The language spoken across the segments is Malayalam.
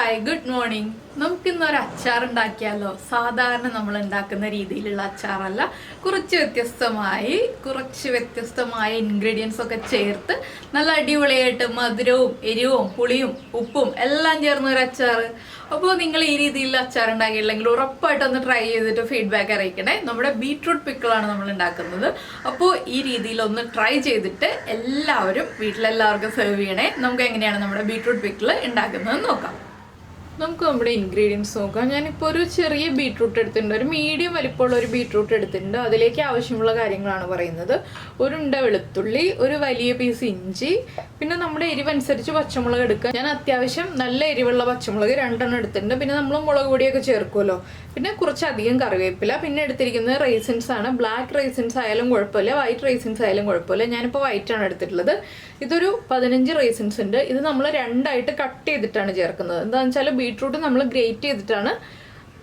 Hi good morning. നമുക്കിന്നൊരു അച്ചാർ ഉണ്ടാക്കിയാലോ? സാധാരണ നമ്മൾ ഉണ്ടാക്കുന്ന രീതിയിലുള്ള അച്ചാറല്ല, കുറച്ച് വ്യത്യസ്തമായ ഇൻഗ്രീഡിയൻസ് ഒക്കെ ചേർത്ത് നല്ല അടിപൊളിയായിട്ട് മധുരവും എരിവും പുളിയും ഉപ്പും എല്ലാം ചേർന്ന ഒരു അച്ചാർ. അപ്പോൾ നിങ്ങൾ ഈ രീതിയിൽ അച്ചാർ ഉണ്ടാക്കിയില്ലെങ്കിൽ ഉറപ്പായിട്ടൊന്ന് ട്രൈ ചെയ്തിട്ട് ഫീഡ്ബാക്ക് അറിയിക്കണേ. നമ്മുടെ ബീട്രൂട്ട് പിക്കിളാണ് നമ്മൾ ഉണ്ടാക്കുന്നത്. അപ്പോൾ ഈ രീതിയിൽ ഒന്ന് ട്രൈ ചെയ്തിട്ട് എല്ലാവരും വീട്ടിലെല്ലാവർക്കും സെർവ് ചെയ്യണേ. നമുക്ക് എങ്ങനെയാണ് നമ്മുടെ ബീട്രൂട്ട് പിക്കിൾ ഉണ്ടാക്കുന്നത് നോക്കാം. നമുക്ക് നമ്മുടെ ഇൻഗ്രീഡിയൻസ് നോക്കാം. ഞാനിപ്പോൾ ഒരു ചെറിയ ബീട്രൂട്ട് എടുത്തിട്ടുണ്ട്, ഒരു മീഡിയം വലിപ്പമുള്ള ഒരു ബീട്രൂട്ട് എടുത്തിട്ടുണ്ട്. അതിലേക്ക് ആവശ്യമുള്ള കാര്യങ്ങളാണ് പറയുന്നത്. ഒരു ഉണ്ട വെളുത്തുള്ളി, ഒരു വലിയ പീസ് ഇഞ്ചി, പിന്നെ നമ്മുടെ എരിവനുസരിച്ച് പച്ചമുളക് എടുക്കുക. ഞാൻ അത്യാവശ്യം നല്ല എരിവുള്ള പച്ചമുളക് 2 എടുത്തിട്ടുണ്ട്. പിന്നെ നമ്മൾ മുളക് പൊടിയൊക്കെ ചേർക്കുമല്ലോ. പിന്നെ കുറച്ചധികം കറിവേപ്പില. പിന്നെ എടുത്തിരിക്കുന്നത് റൈസിൻസ് ആണ്. ബ്ലാക്ക് റൈസിൻസ് ആയാലും കുഴപ്പമില്ല, വൈറ്റ് റൈസിൻസ് ആയാലും കുഴപ്പമില്ല. ഞാനിപ്പോൾ വൈറ്റ് ആണ് എടുത്തിട്ടുള്ളത്. ഇതൊരു 15 റൈസിൻസ് ഉണ്ട്. ഇത് നമ്മൾ 2ആയിട്ട് കട്ട് ചെയ്തിട്ടാണ് ചേർക്കുന്നത്. എന്താണെന്ന് വെച്ചാൽ ബീട്രൂട്ട് നമ്മൾ ഗ്രേറ്റ് ചെയ്തിട്ടാണ്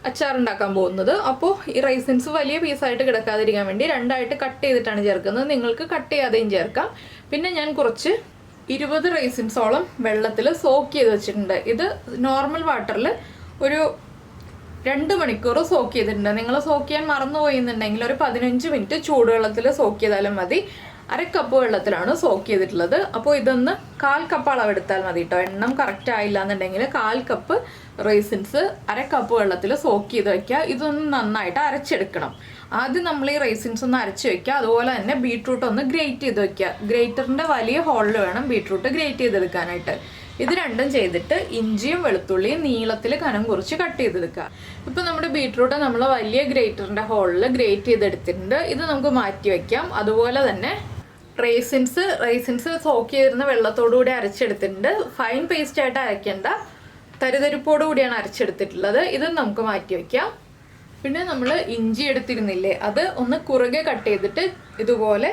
അച്ചാർ ഉണ്ടാക്കാൻ പോകുന്നത്. അപ്പോൾ ഈ റൈസിൻസ് വലിയ പീസായിട്ട് കിടക്കാതിരിക്കാൻ വേണ്ടി 2ആയിട്ട് കട്ട് ചെയ്തിട്ടാണ് ചേർക്കുന്നത്. നിങ്ങൾക്ക് കട്ട് ചെയ്യാതെയും ചേർക്കാം. പിന്നെ ഞാൻ കുറച്ച് 20 റൈസിൻസോളം വെള്ളത്തിൽ സോക്ക് ചെയ്ത് വെച്ചിട്ടുണ്ട്. ഇത് നോർമൽ വാട്ടറിൽ ഒരു 2 മണിക്കൂർ സോക്ക് ചെയ്തിട്ടുണ്ട്. നിങ്ങൾ സോക്ക് ചെയ്യാൻ മറന്നുപോയെന്നുണ്ടെങ്കിൽ ഒരു 15 മിനിറ്റ് ചൂടുവെള്ളത്തിൽ സോക്ക് ചെയ്താലും മതി. 1/2 കപ്പ് വെള്ളത്തിലാണ് സോക്ക് ചെയ്തിട്ടുള്ളത്. അപ്പോൾ ഇതൊന്ന് 1/4 കപ്പ് അളവെടുത്താൽ മതി കേട്ടോ. എണ്ണം കറക്റ്റ് ആയില്ല എന്നുണ്ടെങ്കിൽ 1/4 കപ്പ് റൈസിൻസ് 1/2 കപ്പ് വെള്ളത്തിൽ സോക്ക് ചെയ്ത് വയ്ക്കുക. ഇതൊന്ന് നന്നായിട്ട് അരച്ചെടുക്കണം. ആദ്യം നമ്മൾ ഈ റൈസിൻസ് ഒന്ന് അരച്ച് വെക്കുക. അതുപോലെ തന്നെ ബീട്രൂട്ട് ഒന്ന് ഗ്രേറ്റ് ചെയ്ത് വെക്കുക. ഗ്രേറ്ററിൻ്റെ വലിയ ഹോളിൽ വേണം ബീട്രൂട്ട് ഗ്രേറ്റ് ചെയ്തെടുക്കാനായിട്ട്. ഇത് രണ്ടും ചെയ്തിട്ട് ഇഞ്ചിയും വെളുത്തുള്ളിയും നീളത്തിൽ കനം കുറച്ച് കട്ട് ചെയ്തെടുക്കുക. ഇപ്പം നമ്മുടെ ബീട്രൂട്ട് നമ്മൾ വലിയ ഗ്രേറ്ററിൻ്റെ ഹോളിൽ ഗ്രേറ്റ് ചെയ്തെടുത്തിട്ടുണ്ട്. ഇത് നമുക്ക് മാറ്റി വയ്ക്കാം. അതുപോലെ തന്നെ റൈസിൻസ് സോക്ക് ചെയ്തിരുന്ന വെള്ളത്തോടുകൂടി അരച്ചെടുത്തിട്ടുണ്ട്. ഫൈൻ പേസ്റ്റ് ആയിട്ട് അരയ്ക്കേണ്ട, തരിതരിപ്പോടു കൂടിയാണ് അരച്ചെടുത്തിട്ടുള്ളത്. ഇത് നമുക്ക് മാറ്റി വയ്ക്കാം. പിന്നെ നമ്മൾ ഇഞ്ചി എടുത്തിരുന്നില്ലേ, അത് ഒന്ന് കുറുകെ കട്ട് ചെയ്തിട്ട് ഇതുപോലെ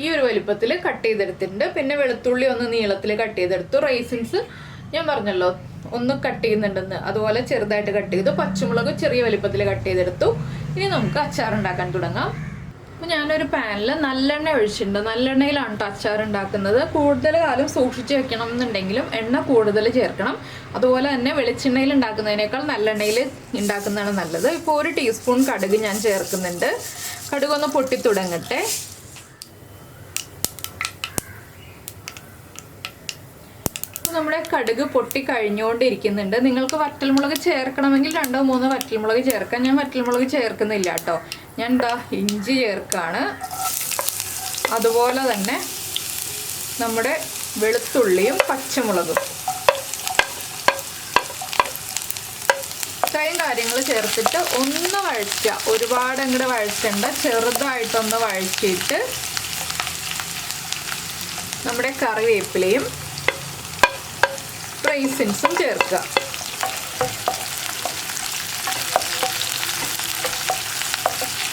ഈ ഒരു വലിപ്പത്തിൽ കട്ട് ചെയ്തെടുത്തിട്ടുണ്ട്. പിന്നെ വെളുത്തുള്ളി ഒന്ന് നീളത്തിൽ കട്ട് ചെയ്തെടുത്തു. റൈസിൻസ് ഞാൻ പറഞ്ഞല്ലോ ഒന്ന് കട്ട് ചെയ്യുന്നുണ്ടെന്ന്, അതുപോലെ ചെറുതായിട്ട് കട്ട് ചെയ്തു. പച്ചമുളക് ചെറിയ വലിപ്പത്തിൽ കട്ട് ചെയ്തെടുത്തു. ഇനി നമുക്ക് അച്ചാർ ഉണ്ടാക്കാൻ തുടങ്ങാം. അപ്പോൾ ഞാനൊരു പാനിൽ നല്ലെണ്ണ ഒഴിച്ചിട്ടുണ്ട്. നല്ലെണ്ണയിലാണ് കേട്ടോ അച്ചാർ ഉണ്ടാക്കുന്നത്. കൂടുതൽ കാലം സൂക്ഷിച്ച് വെക്കണം എന്നുണ്ടെങ്കിലും എണ്ണ കൂടുതൽ ചേർക്കണം. അതുപോലെ തന്നെ വെളിച്ചെണ്ണയിൽ ഉണ്ടാക്കുന്നതിനേക്കാൾ നല്ലെണ്ണയിൽ ഉണ്ടാക്കുന്നതാണ് നല്ലത്. ഇപ്പോൾ 1 ടീസ്പൂൺ കടുക് ഞാൻ ചേർക്കുന്നുണ്ട്. കടുകൊന്ന് പൊട്ടി തുടങ്ങട്ടെ. നമ്മുടെ കടുക് പൊട്ടി കഴിഞ്ഞുകൊണ്ടിരിക്കുന്നുണ്ട്. നിങ്ങൾക്ക് വറ്റൽമുളക് ചേർക്കണമെങ്കിൽ 2-3 വറ്റൽമുളക് ചേർക്കാം. ഞാൻ വറ്റൽമുളക് ചേർക്കുന്നില്ല കേട്ടോ. ഞാൻ ഇഞ്ചി ചേർക്കാണ്. അതുപോലെ തന്നെ നമ്മുടെ വെളുത്തുള്ളിയും പച്ചമുളകും, ഇത്രയും കാര്യങ്ങൾ ചേർത്തിട്ട് ഒന്ന് വഴറ്റുക. ഒരുപാട് അങ്ങോട്ട് വഴറ്റണ്ട, ചെറുതായിട്ടൊന്ന് വഴറ്റിയിട്ട് നമ്മുടെ കറിവേപ്പിലയും റൈസിൻസും ചേർക്കുക.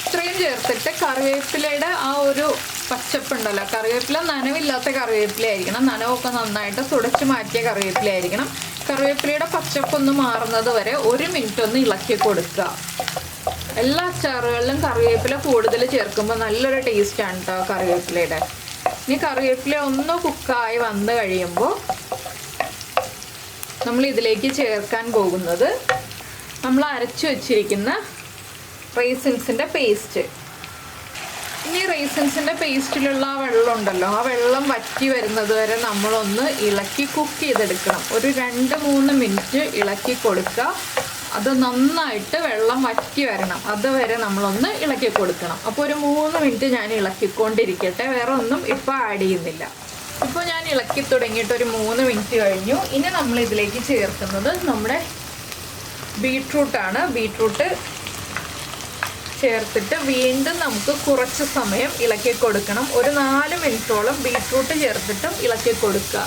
ഇത്രയും ചേർത്തിട്ട് കറിവേപ്പിലയുടെ ആ ഒരു പച്ചപ്പുണ്ടല്ലോ, കറിവേപ്പില നനവില്ലാത്ത കറിവേപ്പില ആയിരിക്കണം. നനവൊക്കെ നന്നായിട്ട് തുടച്ച് മാറ്റിയ കറിവേപ്പില ആയിരിക്കണം. കറിവേപ്പിലയുടെ പച്ചപ്പൊന്ന് മാറുന്നത് വരെ 1 മിനിറ്റ് ഒന്ന് ഇളക്കി കൊടുക്കുക. എല്ലാ അച്ചാറുകളിലും കറിവേപ്പില കൂടുതൽ ചേർക്കുമ്പോൾ നല്ലൊരു ടേസ്റ്റാണ് കേട്ടോ കറിവേപ്പിലയുടെ. ഇനി കറിവേപ്പില ഒന്ന് കുക്കായി വന്നു കഴിയുമ്പോൾ നമ്മൾ ഇതിലേക്ക് ചേർക്കാൻ പോകുന്നത് നമ്മൾ അരച്ചു വച്ചിരിക്കുന്ന റൈസിൻസിൻ്റെ പേസ്റ്റ്. ഇനി റൈസിൻസിൻ്റെ പേസ്റ്റിലുള്ള ആ വെള്ളം ഉണ്ടല്ലോ, ആ വെള്ളം വറ്റി വരുന്നത് വരെ നമ്മളൊന്ന് ഇളക്കി കുക്ക് ചെയ്തെടുക്കണം. ഒരു 2-3 മിനിറ്റ് ഇളക്കി കൊടുക്കുക. അത് നന്നായിട്ട് വെള്ളം വറ്റി വരണം, അതുവരെ നമ്മളൊന്ന് ഇളക്കി കൊടുക്കണം. അപ്പോൾ ഒരു 3 മിനിറ്റ് ഞാൻ ഇളക്കിക്കൊണ്ടിരിക്കട്ടെ. വേറെ ഒന്നും ഇപ്പോൾ ആഡ് ചെയ്യുന്നില്ല. ഇപ്പോൾ ഞാൻ ഇളക്കി തുടങ്ങിയിട്ട് ഒരു 3 മിനിറ്റ് കഴിഞ്ഞു. ഇനി നമ്മൾ ഇതിലേക്ക് ചേർക്കുന്നത് നമ്മുടെ ബീട്രൂട്ടാണ്. ബീട്രൂട്ട് ചേർത്തിട്ട് വീണ്ടും നമുക്ക് കുറച്ച് സമയം ഇളക്കി കൊടുക്കണം. ഒരു 4 മിനിറ്റോളം ബീട്രൂട്ട് ചേർത്തിട്ടും ഇളക്കി കൊടുക്കുക.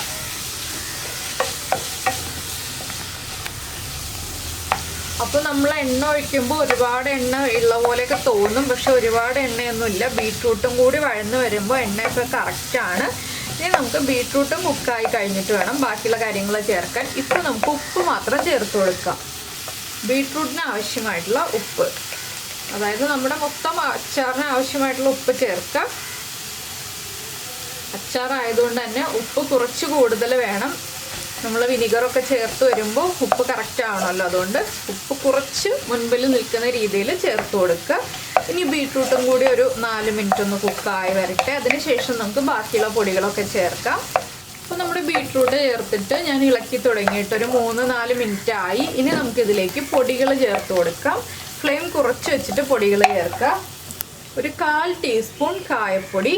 അപ്പോൾ നമ്മൾ എണ്ണ ഒഴിക്കുമ്പോൾ ഒരുപാട് എണ്ണ ഉള്ള പോലെയൊക്കെ തോന്നും, പക്ഷെ ഒരുപാട് എണ്ണയൊന്നുമില്ല. ബീട്രൂട്ടും കൂടി വഴന്ന് വരുമ്പോൾ എണ്ണയൊക്കെ കറക്റ്റാണ്. ഇനി നമുക്ക് ബീട്രൂട്ടും കുക്കായി കഴിഞ്ഞിട്ട് വേണം ബാക്കിയുള്ള കാര്യങ്ങൾ ചേർക്കാൻ. ഇപ്പോൾ നമുക്ക് ഉപ്പ് മാത്രം ചേർത്ത് കൊടുക്കാം. ബീട്രൂട്ടിന് ആവശ്യമായിട്ടുള്ള ഉപ്പ്, അതായത് നമ്മുടെ മൊത്തം അച്ചാറിന് ആവശ്യമായിട്ടുള്ള ഉപ്പ് ചേർക്കാം. അച്ചാറായതുകൊണ്ട് തന്നെ ഉപ്പ് കുറച്ച് കൂടുതൽ വേണം. നമ്മൾ വിനിഗറൊക്കെ ചേർത്ത് വരുമ്പോൾ ഉപ്പ് കറക്റ്റ് ആവണമല്ലോ, അതുകൊണ്ട് ഉപ്പ് കുറച്ച് മുൻപിൽ നിൽക്കുന്ന രീതിയിൽ ചേർത്ത് കൊടുക്കുക. ഇനി ബീട്രൂട്ടും കൂടി ഒരു 4 മിനിറ്റ് ഒന്ന് കുക്കായി വരട്ടെ. അതിനുശേഷം നമുക്ക് ബാക്കിയുള്ള പൊടികളൊക്കെ ചേർക്കാം. അപ്പോൾ നമ്മുടെ ബീട്രൂട്ട് ചേർത്തിട്ട് ഞാൻ ഇളക്കി തുടങ്ങിയിട്ട് ഒരു 3-4 മിനിറ്റ് ആയി. ഇനി നമുക്കിതിലേക്ക് പൊടികൾ ചേർത്ത് കൊടുക്കാം. ഫ്ലെയിം കുറച്ച് വെച്ചിട്ട് പൊടികൾ ചേർക്കാം. ഒരു 1/4 ടീസ്പൂൺ കായപ്പൊടി,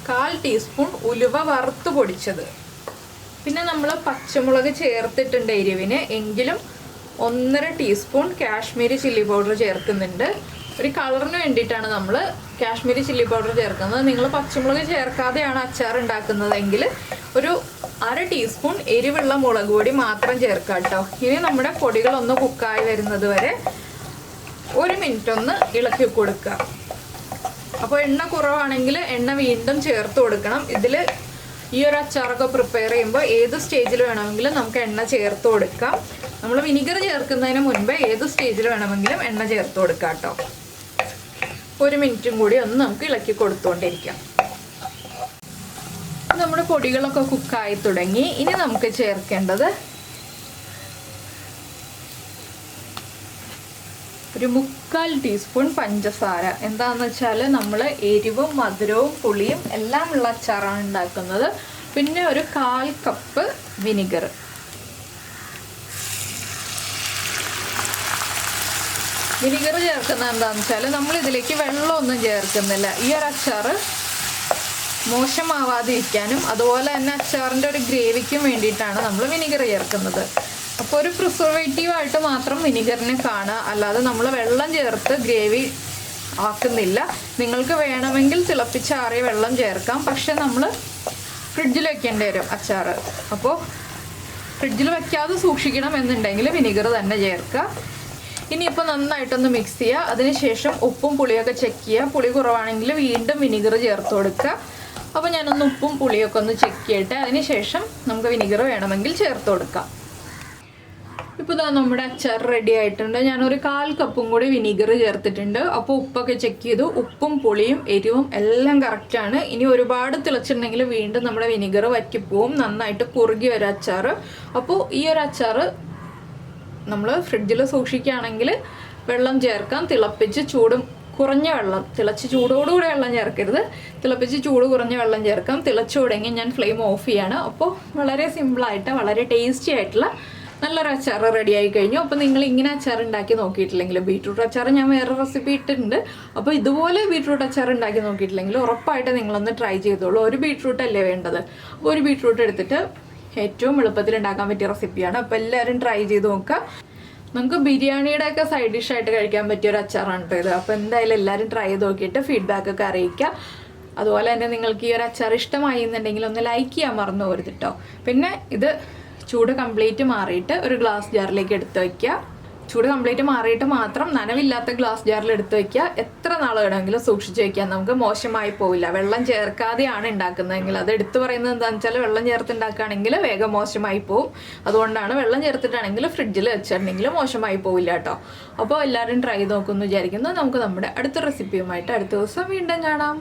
1/4 ടീസ്പൂൺ ഉലുവ വറുത്ത് പൊടിച്ചത്, പിന്നെ നമ്മൾ പച്ചമുളക് ചേർത്തിട്ടുണ്ട് എരിവിന്, എങ്കിലും 1.5 ടീസ്പൂൺ കാശ്മീരി ചില്ലി പൗഡർ ചേർക്കുന്നുണ്ട്. ഒരു കളറിന് വേണ്ടിയിട്ടാണ് നമ്മൾ കാശ്മീരി ചില്ലി പൗഡർ ചേർക്കുന്നത്. നിങ്ങൾ പച്ചമുളക് ചേർക്കാതെയാണ് അച്ചാർ ഉണ്ടാക്കുന്നതെങ്കിൽ ഒരു 1/2 ടീസ്പൂൺ എരിവുള്ള മുളക് പൊടി മാത്രം ചേർക്കാം കേട്ടോ. ഇനി നമ്മുടെ പൊടികളൊന്ന് കുക്കായി വരുന്നത് വരെ 1 മിനിറ്റ് ഒന്ന് ഇളക്കി കൊടുക്കുക. അപ്പോൾ എണ്ണ കുറവാണെങ്കിൽ എണ്ണ വീണ്ടും ചേർത്ത് കൊടുക്കണം. ഇതിൽ ഈ ഒരു അച്ചാറൊക്കെ പ്രിപ്പയർ ചെയ്യുമ്പോൾ ഏത് സ്റ്റേജിൽ വേണമെങ്കിലും നമുക്ക് എണ്ണ ചേർത്ത് കൊടുക്കാം. നമ്മൾ വിനിഗർ ചേർക്കുന്നതിന് മുൻപ് ഏത് സ്റ്റേജിൽ വേണമെങ്കിലും എണ്ണ ചേർത്ത് കൊടുക്കാം കേട്ടോ. 1 മിനിറ്റും കൂടി ഒന്ന് നമുക്ക് ഇളക്കി കൊടുത്തുകൊണ്ടിരിക്കാം. നമ്മുടെ പൊടികളൊക്കെ കുക്കായി തുടങ്ങി. ഇനി നമുക്ക് ചേർക്കേണ്ടത് ഒരു 3/4 ടീസ്പൂൺ പഞ്ചസാര. എന്താണെന്ന് വെച്ചാൽ നമ്മൾ എരിവും മധുരവും പുളിയും എല്ലാം ഉള്ള അച്ചാറാണ് ഉണ്ടാക്കുന്നത്. പിന്നെ ഒരു 1/4 കപ്പ് വിനിഗർ. വിനിഗർ ചേർക്കുന്നത് എന്താണെന്ന് വെച്ചാൽ നമ്മൾ ഇതിലേക്ക് വെള്ളമൊന്നും ചേർക്കുന്നില്ല. ഈ ഒരു അച്ചാർ മോശമാവാതിരിക്കാനും അതുപോലെ തന്നെ അച്ചാറിൻ്റെ ഒരു ഗ്രേവിക്കും വേണ്ടിയിട്ടാണ് നമ്മൾ വിനിഗർ ചേർക്കുന്നത്. അപ്പോൾ ഒരു പ്രിസർവേറ്റീവായിട്ട് മാത്രം വിനിഗറിനെ കാണുക, അല്ലാതെ നമ്മൾ വെള്ളം ചേർത്ത് ഗ്രേവി ആക്കുന്നില്ല. നിങ്ങൾക്ക് വേണമെങ്കിൽ തിളപ്പിച്ചാറിയ വെള്ളം ചേർക്കാം, പക്ഷെ നമ്മൾ ഫ്രിഡ്ജിൽ വെക്കേണ്ടി വരും അച്ചാർ. അപ്പോൾ ഫ്രിഡ്ജിൽ വെക്കാതെ സൂക്ഷിക്കണം എന്നുണ്ടെങ്കിൽ വിനിഗർ തന്നെ ചേർക്കുക. ഇനിയിപ്പോൾ നന്നായിട്ടൊന്ന് മിക്സ് ചെയ്യുക. അതിനുശേഷം ഉപ്പും പുളിയൊക്കെ ചെക്ക് ചെയ്യുക. പുളി കുറവാണെങ്കിൽ വീണ്ടും വിനിഗർ ചേർത്ത് കൊടുക്കുക. അപ്പോൾ ഞാനൊന്ന് ഉപ്പും പുളിയൊക്കെ ഒന്ന് ചെക്ക് ചെയ്യട്ടെ. അതിനുശേഷം നമുക്ക് വിനിഗർ വേണമെങ്കിൽ ചേർത്ത് കൊടുക്കാം. ഇപ്പോൾ ഇതാ നമ്മുടെ അച്ചാർ റെഡി ആയിട്ടുണ്ട്. ഞാനൊരു 1/4 കപ്പും കൂടി വിനിഗർ ചേർത്തിട്ടുണ്ട്. അപ്പോൾ ഉപ്പൊക്കെ ചെക്ക് ചെയ്തു. ഉപ്പും പുളിയും എരിവും എല്ലാം കറക്റ്റാണ്. ഇനി ഒരുപാട് തിളച്ചിട്ടുണ്ടെങ്കിൽ വീണ്ടും നമ്മുടെ വിനിഗർ വറ്റിപ്പോവും, നന്നായിട്ട് കുറുകി വരും അച്ചാർ. അപ്പോൾ ഈ ഒരു അച്ചാർ നമ്മൾ ഫ്രിഡ്ജിൽ സൂക്ഷിക്കുകയാണെങ്കിൽ വെള്ളം ചേർക്കാം. തിളപ്പിച്ച് കുറഞ്ഞ വെള്ളം, തിളച്ച് ചൂടോടുകൂടി വെള്ളം ചേർക്കരുത്, തിളപ്പിച്ച് ചൂട് കുറഞ്ഞ വെള്ളം ചേർക്കാം. തിളച്ചു തുടങ്ങി ഞാൻ ഫ്ലെയിം ഓഫ് ചെയ്യാണ്. അപ്പോൾ വളരെ സിമ്പിളായിട്ട് വളരെ ടേസ്റ്റി ആയിട്ടുള്ള നല്ലൊരു അച്ചാർ റെഡി ആയി കഴിഞ്ഞു. അപ്പോൾ നിങ്ങൾ ഇങ്ങനെ അച്ചാർ ഉണ്ടാക്കി നോക്കിയിട്ടില്ലെങ്കിൽ, ബീട്രൂട്ട് അച്ചാർ ഞാൻ വേറെ റെസിപ്പി ഇട്ടിട്ടുണ്ട്, അപ്പോൾ ഇതുപോലെ ബീട്രൂട്ട് അച്ചാർ ഉണ്ടാക്കി നോക്കിയിട്ടില്ലെങ്കിൽ ഉറപ്പായിട്ട് നിങ്ങളൊന്ന് ട്രൈ ചെയ്തോളൂ. ഒരു ബീട്രൂട്ട് അല്ലേ വേണ്ടത്. അപ്പോൾ ഒരു ബീട്രൂട്ട് എടുത്തിട്ട് ഏറ്റവും എളുപ്പത്തിൽ ഉണ്ടാക്കാൻ പറ്റിയ റെസിപ്പിയാണ്. അപ്പോൾ എല്ലാവരും ട്രൈ ചെയ്ത് നോക്കുക. നമുക്ക് ബിരിയാണിയുടെ ഒക്കെ സൈഡ് ഡിഷായിട്ട് കഴിക്കാൻ പറ്റിയൊരു അച്ചാറാണ് കേട്ടോ ഇത്. അപ്പോൾ എന്തായാലും എല്ലാവരും ട്രൈ ചെയ്ത് നോക്കിയിട്ട് ഫീഡ്ബാക്കൊക്കെ അറിയിക്കുക. അതുപോലെ തന്നെ നിങ്ങൾക്ക് ഈ ഒരു അച്ചാർ ഇഷ്ടമായി എന്നുണ്ടെങ്കിൽ ഒന്ന് ലൈക്ക് ചെയ്യാൻ മറന്നു പോരുത് കേട്ടോ. പിന്നെ ഇത് ചൂട് കംപ്ലീറ്റ് മാറിയിട്ട് ഒരു ഗ്ലാസ് ജാറിലേക്ക് എടുത്ത് വയ്ക്കുക. ചൂട് കംപ്ലീറ്റ് മാറിയിട്ട് മാത്രം നനവില്ലാത്ത ഗ്ലാസ് ജാറിൽ എടുത്ത് വയ്ക്കുക. എത്ര നാൾ വേണമെങ്കിലും സൂക്ഷിച്ച് വയ്ക്കാം, നമുക്ക് മോശമായി പോവില്ല. വെള്ളം ചേർക്കാതെയാണ് ഉണ്ടാക്കുന്നതെങ്കിൽ, അത് എടുത്തു പറയുന്നത് എന്താണെന്ന് വെച്ചാൽ വെള്ളം ചേർത്ത് ഉണ്ടാക്കുകയാണെങ്കിൽ വേഗം മോശമായി പോവും. അതുകൊണ്ടാണ് വെള്ളം ചേർത്തിട്ടാണെങ്കിൽ ഫ്രിഡ്ജിൽ വെച്ചിട്ടുണ്ടെങ്കിൽ മോശമായി പോവില്ല കേട്ടോ. അപ്പോൾ എല്ലാവരും ട്രൈ നോക്കുമെന്ന് വിചാരിക്കുന്നു. നമുക്ക് നമ്മുടെ അടുത്ത റെസിപ്പിയുമായിട്ട് അടുത്ത ദിവസം വീണ്ടും കാണാം.